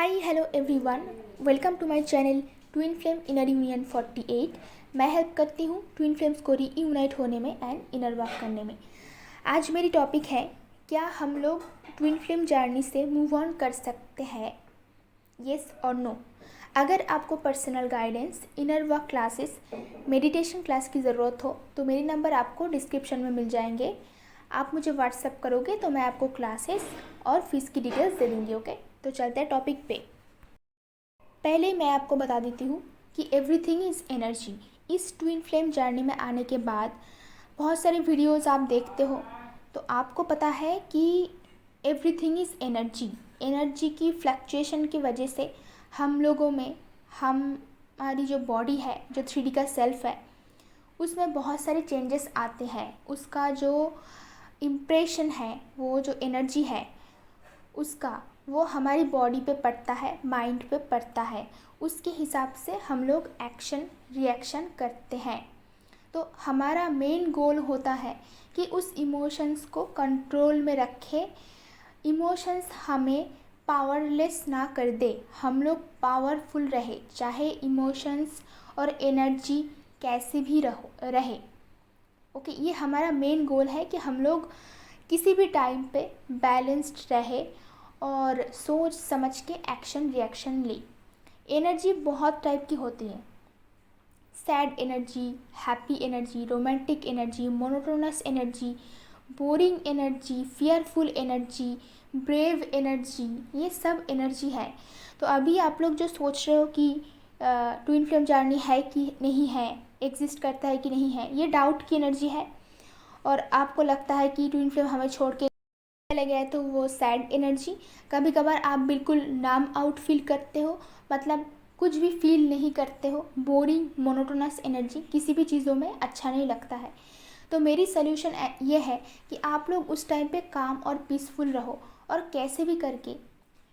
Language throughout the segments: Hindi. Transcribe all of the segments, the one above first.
Hi hello everyone, welcome to my channel twin flame inner union 48। मैं हेल्प करती हूँ ट्विन फ्लेम्स को रीयूनाइट होने में एंड इनर वर्क करने में। आज मेरी टॉपिक है, क्या हम लोग ट्विन फ्लेम जर्नी से मूव ऑन कर सकते हैं, येस और नो। अगर आपको personal guidance, inner work classes, meditation class की ज़रूरत हो तो मेरे नंबर आपको डिस्क्रिप्शन में मिल जाएंगे। आप मुझे व्हाट्सअप करोगे तो मैं आपको क्लासेस और फीस की डिटेल्स दे दूँगी। ओके, तो चलते हैं टॉपिक पे। पहले मैं आपको बता देती हूँ कि एवरीथिंग इज़ एनर्जी। इस ट्विन फ्लेम जर्नी में आने के बाद बहुत सारे वीडियोस आप देखते हो तो आपको पता है कि एवरीथिंग इज़ एनर्जी। एनर्जी की फ्लक्चुएशन की वजह से हम लोगों में, हमारी जो बॉडी है, जो 3D का सेल्फ है, उसमें बहुत सारे चेंजेस आते हैं। उसका जो इम्प्रेशन है, वो जो एनर्जी है उसका, वो हमारी बॉडी पे पड़ता है, माइंड पे पड़ता है। उसके हिसाब से हम लोग एक्शन रिएक्शन करते हैं। तो हमारा मेन गोल होता है कि उस इमोशंस को कंट्रोल में रखें। इमोशंस हमें पावरलेस ना कर दे, हम लोग पावरफुल रहे, चाहे इमोशंस और एनर्जी कैसे भी रहे। ओके, ये हमारा मेन गोल है कि हम लोग किसी भी टाइम पे बैलेंस्ड रहे और सोच समझ के एक्शन रिएक्शन ले। एनर्जी बहुत टाइप की होती है, sad energy, happy energy, romantic energy, monotonous energy, boring energy, fearful energy, brave energy, ये सब एनर्जी है। तो अभी आप लोग जो सोच रहे हो कि ट्विन फ्लेम जर्नी है कि नहीं है, एग्जिस्ट करता है कि नहीं है, ये डाउट की एनर्जी है। और आपको लगता है कि ट्विन फ्लेम हमें छोड़ के चले गए, तो वो सैड एनर्जी। कभी कभार आप बिल्कुल नाम आउट फील करते हो, मतलब कुछ भी फील नहीं करते हो, बोरिंग मोनोटोनस एनर्जी, किसी भी चीज़ों में अच्छा नहीं लगता है। तो मेरी सल्यूशन ये है कि आप लोग उस टाइम पे काम और पीसफुल रहो और कैसे भी करके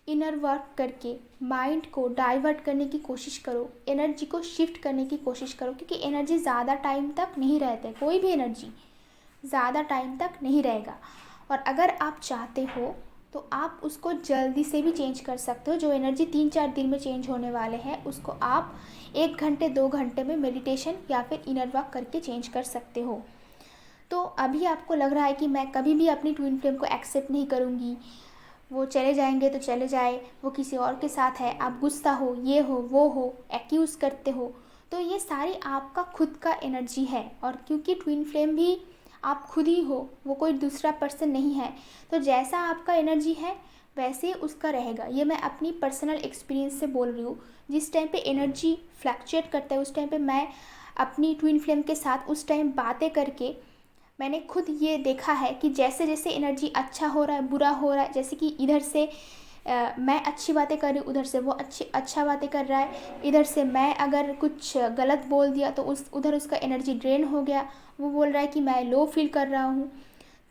इनर वर्क करके माइंड को डाइवर्ट करने की कोशिश करो, एनर्जी को शिफ्ट करने की कोशिश करो, क्योंकि एनर्जी ज़्यादा टाइम तक नहीं रहते, कोई भी एनर्जी ज़्यादा टाइम तक नहीं रहेगा। और अगर आप चाहते हो तो आप उसको जल्दी से भी चेंज कर सकते हो। जो एनर्जी 3-4 दिन में चेंज होने वाले हैं, उसको आप 1 घंटे 2 घंटे में मेडिटेशन या फिर इनर वर्क करके चेंज कर सकते हो। तो अभी आपको लग रहा है कि मैं कभी भी अपनी ट्विन फ्लेम को एक्सेप्ट नहीं करूँगी, वो चले जाएंगे तो चले जाए, वो किसी और के साथ है, आप गुस्सा हो, ये हो वो हो, एक्यूज़ करते हो, तो ये सारी आपका खुद का एनर्जी है। और क्योंकि ट्विन फ्लेम भी आप खुद ही हो, वो कोई दूसरा पर्सन नहीं है, तो जैसा आपका एनर्जी है वैसे ही उसका रहेगा। ये मैं अपनी पर्सनल एक्सपीरियंस से बोल रही हूँ। जिस टाइम पे एनर्जी फ्लक्चुएट करता है उस टाइम पे मैं अपनी ट्विन फ्लेम के साथ उस टाइम बातें करके मैंने खुद ये देखा है कि जैसे जैसे एनर्जी अच्छा हो रहा है, बुरा हो रहा है, जैसे कि इधर से मैं अच्छी बातें कर रही हूँ, उधर से वो अच्छा बातें कर रहा है, इधर से मैं अगर कुछ गलत बोल दिया तो उधर उसका एनर्जी ड्रेन हो गया, वो बोल रहा है कि मैं लो फील कर रहा हूँ।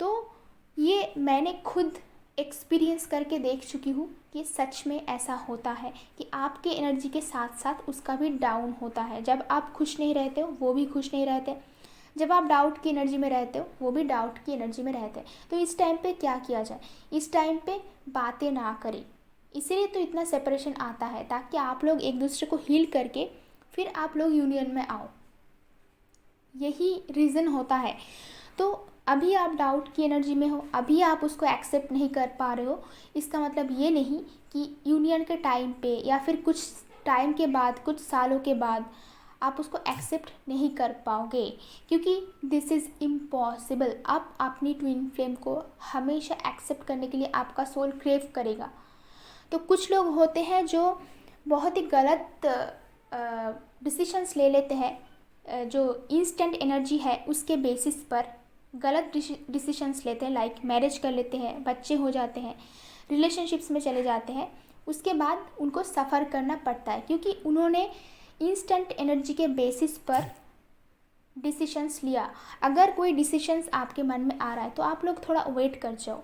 तो ये मैंने खुद एक्सपीरियंस करके देख चुकी हूँ कि सच में ऐसा होता है कि आपके एनर्जी के साथ साथ उसका भी डाउन होता है। जब आप खुश नहीं रहते हो वो भी खुश नहीं रहते, जब आप डाउट की एनर्जी में रहते हो वो भी डाउट की एनर्जी में रहते हैं। तो इस टाइम पे क्या किया जाए, इस टाइम पे बातें ना करें। इसीलिए तो इतना सेपरेशन आता है, ताकि आप लोग एक दूसरे को हील करके फिर आप लोग यूनियन में आओ, यही रीज़न होता है। तो अभी आप डाउट की एनर्जी में हो, अभी आप उसको एक्सेप्ट नहीं कर पा रहे हो, इसका मतलब ये नहीं कि यूनियन के टाइम पे या फिर कुछ टाइम के बाद, कुछ सालों के बाद आप उसको एक्सेप्ट नहीं कर पाओगे, क्योंकि दिस इज़ इम्पॉसिबल। आप अपनी ट्विन फ्लेम को हमेशा एक्सेप्ट करने के लिए आपका सोल क्रेव करेगा। तो कुछ लोग होते हैं जो बहुत ही गलत डिसीशंस ले लेते हैं, जो इंस्टेंट एनर्जी है उसके बेसिस पर गलत डिसीशंस लेते हैं, लाइक मैरिज कर लेते हैं, बच्चे हो जाते हैं, रिलेशनशिप्स में चले जाते हैं, उसके बाद उनको सफ़र करना पड़ता है क्योंकि उन्होंने इंस्टेंट एनर्जी के बेसिस पर डिसीशंस लिया। अगर कोई डिसीशंस आपके मन में आ रहा है तो आप लोग थोड़ा वेट कर जाओ,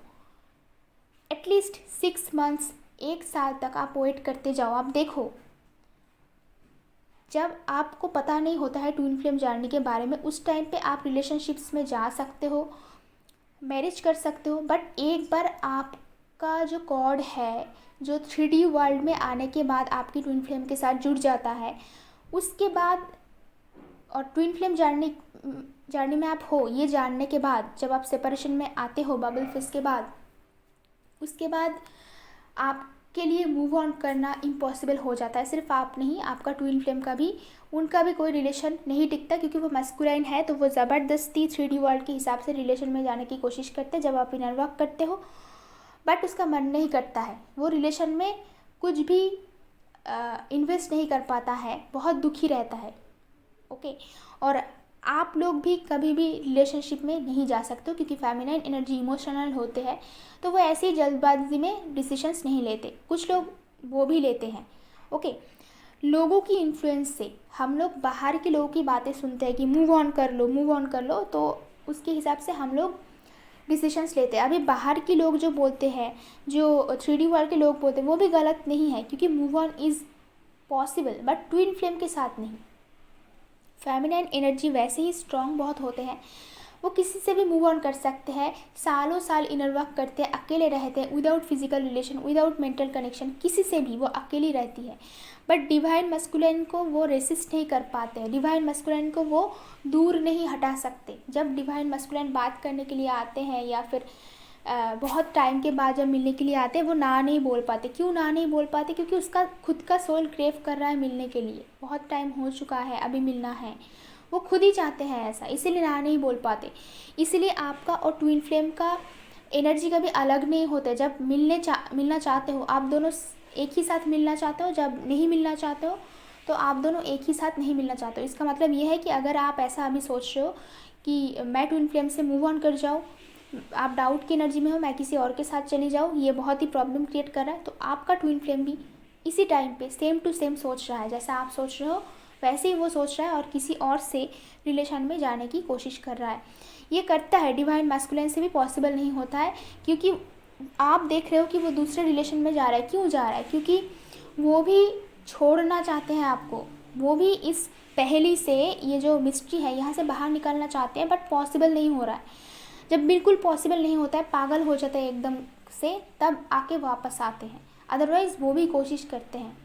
एटलीस्ट 6 मंथ्स, 1 साल तक आप वेट करते जाओ। आप देखो, जब आपको पता नहीं होता है ट्विन फ्लेम जर्नी के बारे में, उस टाइम पे आप रिलेशनशिप्स में जा सकते हो, मैरिज कर सकते हो, बट एक बार आपका जो कॉर्ड है, जो 3D वर्ल्ड में आने के बाद आपकी ट्विन फ्लेम के साथ जुड़ जाता है, उसके बाद और ट्विन फ्लेम जर्नी में आप हो, ये जानने के बाद जब आप सेपरेशन में आते हो बबल फेज के बाद, उसके बाद आपके लिए मूव ऑन करना इम्पॉसिबल हो जाता है। सिर्फ आप नहीं, आपका ट्विन फ्लेम का भी, उनका भी कोई रिलेशन नहीं टिकता, क्योंकि वो मैस्कुलाइन है, तो वो ज़बरदस्ती 3D वर्ल्ड के हिसाब से रिलेशन में जाने की कोशिश करते हैं जब आप इनर वर्क करते हो, बट उसका मन नहीं करता है, वो रिलेशन में कुछ भी इन्वेस्ट नहीं कर पाता है, बहुत दुखी रहता है। ओके, और आप लोग भी कभी भी रिलेशनशिप में नहीं जा सकते हो, क्योंकि फेमिनाइन एनर्जी इमोशनल होते हैं, तो वो ऐसी जल्दबाजी में डिसीजंस नहीं लेते, कुछ लोग वो भी लेते हैं। ओके, लोगों की इन्फ्लुएंस से हम लोग बाहर के लोगों की बातें सुनते हैं कि मूव ऑन कर लो, मूव ऑन कर लो, तो उसके हिसाब से हम लोग डिसीजंस लेते हैं। अभी बाहर के लोग जो बोलते हैं, जो 3D वर्ल्ड के लोग बोलते हैं, वो भी गलत नहीं है, क्योंकि move on is possible, but twin flame के साथ नहीं। फेमिनाइन एनर्जी वैसे ही स्ट्रॉन्ग बहुत होते हैं, वो किसी से भी मूव ऑन कर सकते हैं, सालों साल इनर वर्क करते हैं, अकेले रहते हैं, without physical relation, without mental connection, किसी से भी वो अकेली रहती है। बट डिवाइन मस्कुलिन को वो रेसिस्ट नहीं कर पाते हैं, डिवाइन मस्कुलिन को वो दूर नहीं हटा सकते। जब डिवाइन मस्कुलिन बात करने के लिए आते हैं या फिर बहुत टाइम के बाद जब मिलने के लिए आते हैं, वो ना नहीं बोल पाते। क्यों ना नहीं बोल पाते? क्योंकि उसका खुद का सोल क्रेव कर रहा है मिलने के लिए, बहुत टाइम हो चुका है, अभी मिलना है, वो खुद ही चाहते हैं ऐसा, इसीलिए ना नहीं बोल पाते। इसीलिए आपका और ट्विन फ्लेम का एनर्जी कभी अलग नहीं होते। जब मिलना चाहते हो, आप दोनों एक ही साथ मिलना चाहते हो, जब नहीं मिलना चाहते हो तो आप दोनों एक ही साथ नहीं मिलना चाहते हो। इसका मतलब ये है कि अगर आप ऐसा अभी सोच रहे हो कि मैं ट्विन फ्लेम से मूव ऑन कर जाऊँ, आप डाउट की एनर्जी में हो, मैं किसी और के साथ चली जाऊँ, ये बहुत ही प्रॉब्लम क्रिएट कर रहा है, तो आपका ट्विन फ्लेम भी इसी टाइम पे सेम टू सेम सोच रहा है, जैसा आप सोच रहे हो वैसे ही वो सोच रहा है, और किसी और से रिलेशन में जाने की कोशिश कर रहा है। ये करता है, डिवाइन मैस्कुलिन से भी पॉसिबल नहीं होता है, क्योंकि आप देख रहे हो कि वो दूसरे रिलेशन में जा रहा है। क्यों जा रहा है? क्योंकि वो भी छोड़ना चाहते हैं आपको, वो भी इस पहेली से, ये जो मिस्ट्री है, यहाँ से बाहर निकलना चाहते हैं, बट पॉसिबल नहीं हो रहा है। जब बिल्कुल पॉसिबल नहीं होता है, पागल हो जाते हैं एकदम से, तब आके वापस आते हैं, अदरवाइज़ वो भी कोशिश करते हैं।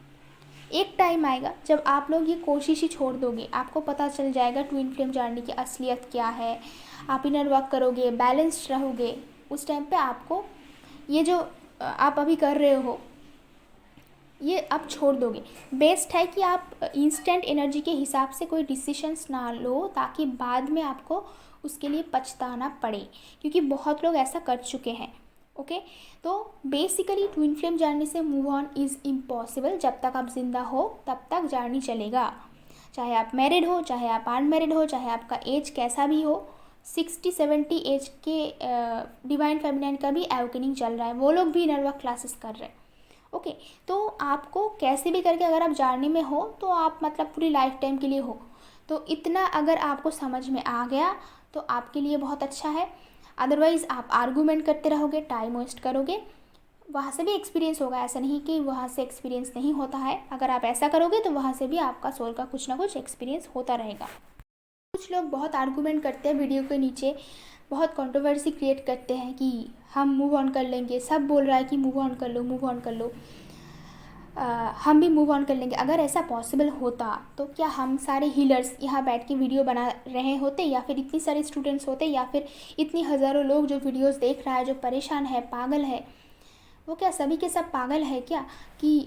एक टाइम आएगा जब आप लोग ये कोशिश ही छोड़ दोगे, आपको पता चल जाएगा ट्विन फ्लेम जानने की असलियत क्या है, आप इनर वर्क करोगे, बैलेंस्ड रहोगे, उस टाइम पे आपको ये जो आप अभी कर रहे हो ये आप छोड़ दोगे। बेस्ट है कि आप इंस्टेंट एनर्जी के हिसाब से कोई डिसीशंस ना लो, ताकि बाद में आपको उसके लिए पछताना पड़े, क्योंकि बहुत लोग ऐसा कर चुके हैं। ओके, तो बेसिकली ट्विन फ्लेम जर्नी से मूव ऑन इज़ इम्पॉसिबल। जब तक आप जिंदा हो तब तक जर्नी चलेगा, चाहे आप मैरिड हो, चाहे आप अनमैरिड हो, चाहे आपका एज कैसा भी हो। 60-70 एज के डिवाइन फेमिनाइन का भी अवेकनिंग चल रहा है, वो लोग भी इनर वर्क क्लासेस कर रहे हैं। ओके, तो आपको कैसे भी करके अगर आप जर्नी में हो तो आप मतलब पूरी लाइफ टाइम के लिए हो, तो इतना अगर आपको समझ में आ गया तो आपके लिए बहुत अच्छा है। अदरवाइज़ आप आर्गूमेंट करते रहोगे, टाइम वेस्ट करोगे, वहाँ से भी एक्सपीरियंस होगा, ऐसा नहीं कि वहाँ से एक्सपीरियंस नहीं होता है। अगर आप ऐसा करोगे तो वहाँ से भी आपका सोल का कुछ ना कुछ एक्सपीरियंस होता रहेगा। कुछ लोग बहुत आर्गूमेंट करते हैं वीडियो के नीचे, बहुत कंट्रोवर्सी क्रिएट करते हैं कि हम मूव ऑन कर लेंगे, सब बोल रहा है कि मूव ऑन कर लो, मूव ऑन कर लो, हम भी मूव ऑन कर लेंगे। अगर ऐसा पॉसिबल होता तो क्या हम सारे हीलर्स यहाँ बैठ के वीडियो बना रहे होते, या फिर इतनी सारे स्टूडेंट्स होते, या फिर इतनी हज़ारों लोग जो वीडियोस देख रहा है, जो परेशान है, पागल है, वो क्या सभी के सब पागल है क्या? कि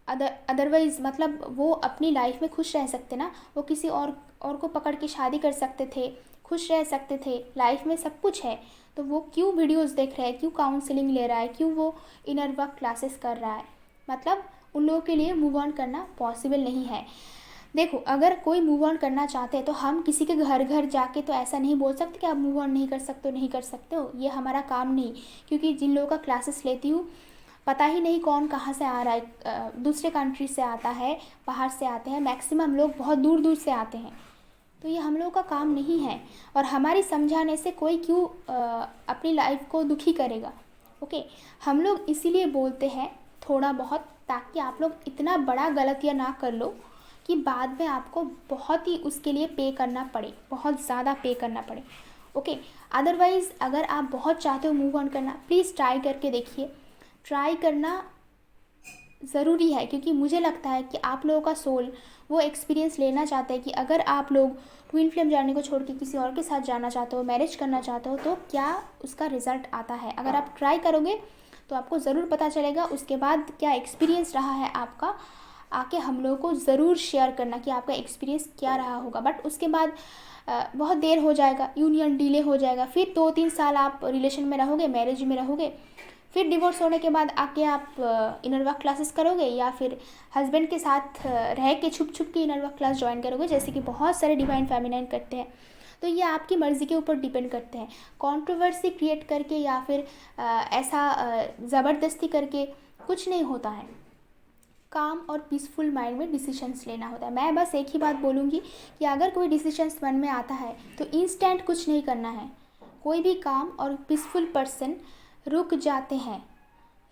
अदरवाइज़ मतलब वो अपनी लाइफ में खुश रह सकते ना, वो किसी और को पकड़ के शादी कर सकते थे, खुश रह सकते थे, लाइफ में सब कुछ है, तो वो क्यों वीडियोस देख रहा है, क्यों काउंसलिंग ले रहा है, क्यों वो इनर वर्क क्लासेस कर रहा है? मतलब उन लोगों के लिए मूव ऑन करना पॉसिबल नहीं है। देखो, अगर कोई मूव ऑन करना चाहते हैं तो हम किसी के घर घर जाके तो ऐसा नहीं बोल सकते कि आप मूव ऑन नहीं कर सकते हो, नहीं कर सकते हो, ये हमारा काम नहीं। क्योंकि जिन लोगों का क्लासेस लेती हूँ, पता ही नहीं कौन कहाँ से आ रहा है, दूसरे कंट्री से आता है, बाहर से आते हैं, मैक्सिमम लोग बहुत दूर दूर से आते हैं, तो ये हम लोगों का काम नहीं है। और हमारी समझाने से कोई क्यों अपनी लाइफ को दुखी करेगा? ओके, हम लोग इसीलिए बोलते हैं थोड़ा बहुत, ताकि आप लोग इतना बड़ा गलतियाँ ना कर लो कि बाद में आपको बहुत ही उसके लिए पे करना पड़े, बहुत ज़्यादा पे करना पड़े। ओके, अदरवाइज़ अगर आप बहुत चाहते हो मूव ऑन करना, प्लीज़ ट्राई करके देखिए। ट्राई करना ज़रूरी है, क्योंकि मुझे लगता है कि आप लोगों का सोल वो एक्सपीरियंस लेना चाहते हैं कि अगर आप लोग ट्विन फ्लेम जर्नी को छोड़ के किसी और के साथ जाना चाहते हो, मैरिज करना चाहते हो, तो क्या उसका रिज़ल्ट आता है। अगर आप ट्राई करोगे तो आपको ज़रूर पता चलेगा। उसके बाद क्या एक्सपीरियंस रहा है आपका, आके हम लोगों को ज़रूर शेयर करना कि आपका एक्सपीरियंस क्या रहा होगा। बट उसके बाद बहुत देर हो जाएगा, यूनियन डिले हो जाएगा, फिर 2-3 साल आप रिलेशन में रहोगे, मैरिज में रहोगे, फिर डिवोर्स होने के बाद आके आप इनर वर्क क्लासेस करोगे, या फिर हस्बैंड के साथ रह के छुप छुप के इनर वर्क क्लास ज्वाइन करोगे, जैसे कि बहुत सारे डिवाइन फेमिनाइन करते हैं। तो ये आपकी मर्ज़ी के ऊपर डिपेंड करते हैं। कंट्रोवर्सी क्रिएट करके या फिर ऐसा ज़बरदस्ती करके कुछ नहीं होता है। काम और पीसफुल माइंड में डिसीजंस लेना होता है। मैं बस एक ही बात बोलूँगी कि अगर कोई डिसीजंस मन में आता है तो इंस्टेंट कुछ नहीं करना है। कोई भी काम और पीसफुल पर्सन रुक जाते हैं,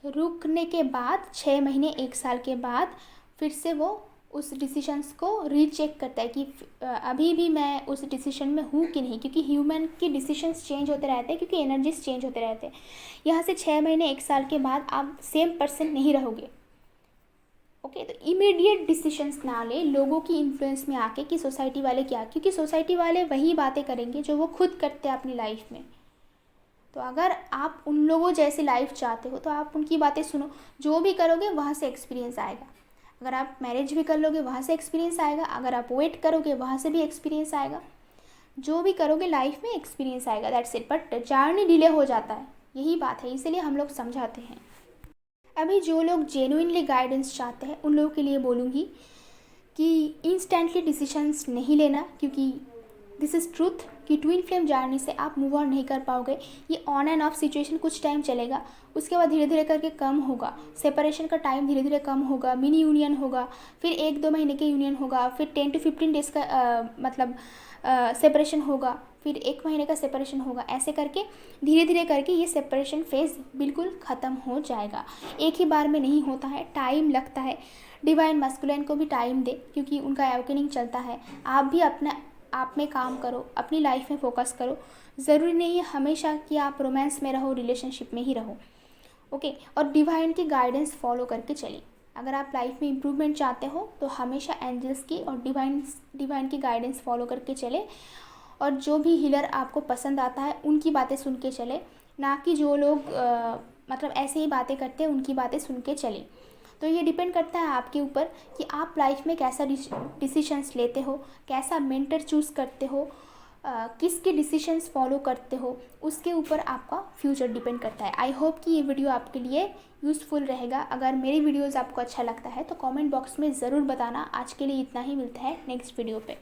रुकने के बाद 6 महीने 1 साल के बाद फिर से वो उस डिसीजंस को रीचेक करता है कि अभी भी मैं उस डिसीजन में हूँ कि नहीं, क्योंकि ह्यूमन की डिसीजंस चेंज होते रहते हैं, क्योंकि एनर्जीज चेंज होते रहते हैं। यहाँ से 6 महीने 1 साल के बाद आप सेम पर्सन नहीं रहोगे। ओके, तो इमीडिएट डिसीजंस ना ले लोगों की इन्फ्लुएंस में आके कि सोसाइटी वाले क्या, क्योंकि सोसाइटी वाले वही बातें करेंगे जो वो खुद करते हैं अपनी लाइफ में। तो अगर आप उन लोगों जैसी लाइफ चाहते हो तो आप उनकी बातें सुनो। जो भी करोगे वहाँ से एक्सपीरियंस आएगा। अगर आप मैरिज भी कर लोगे वहाँ से एक्सपीरियंस आएगा, अगर आप वेट करोगे वहाँ से भी एक्सपीरियंस आएगा। जो भी करोगे लाइफ में एक्सपीरियंस आएगा, that's it. But journey delay हो जाता है, यही बात है, इसीलिए हम लोग समझाते हैं। अभी जो लोग जेन्युइनली गाइडेंस चाहते हैं उन लोगों के लिए बोलूँगी कि इंस्टेंटली डिसीजंस नहीं लेना, क्योंकि दिस इज़ ट्रूथ कि ट्विन फ्लेम जर्नी से आप मूव ऑन नहीं कर पाओगे। ये ऑन एंड ऑफ सिचुएशन कुछ टाइम चलेगा, उसके बाद धीरे धीरे करके कम होगा। सेपरेशन का टाइम धीरे धीरे कम होगा, मिनी यूनियन होगा, फिर 1-2 महीने के यूनियन होगा, फिर 10 to 15 डेज़ का सेपरेशन होगा, फिर 1 महीने का सेपरेशन होगा। ऐसे करके धीरे धीरे करके ये सेपरेशन फेज़ बिल्कुल ख़त्म हो जाएगा। एक ही बार में नहीं होता है, टाइम लगता है। डिवाइन मस्कुलिन को भी टाइम दे, क्योंकि उनका अवेकनिंग चलता है। आप भी अपने आप में काम करो, अपनी लाइफ में फोकस करो। ज़रूरी नहीं है हमेशा कि आप रोमांस में रहो, रिलेशनशिप में ही रहो। ओके, और डिवाइन की गाइडेंस फॉलो करके चलिए। अगर आप लाइफ में इम्प्रूवमेंट चाहते हो तो हमेशा एंजल्स की और डिवाइन की गाइडेंस फॉलो करके चले, और जो भी हीलर आपको पसंद आता है उनकी बातें सुन के चले, ना कि जो लोग मतलब ऐसे ही बातें करते हैं उनकी बातें सुन के चले। तो ये डिपेंड करता है आपके ऊपर कि आप लाइफ में कैसा डिसीजंस लेते हो, कैसा मेंटर चूज़ करते हो, किसके डिसीजंस फॉलो करते हो, उसके ऊपर आपका फ्यूचर डिपेंड करता है। आई होप कि ये वीडियो आपके लिए यूज़फुल रहेगा। अगर मेरी वीडियोज़ आपको अच्छा लगता है तो कमेंट बॉक्स में ज़रूर बताना। आज के लिए इतना ही, मिलता है नेक्स्ट वीडियो पे।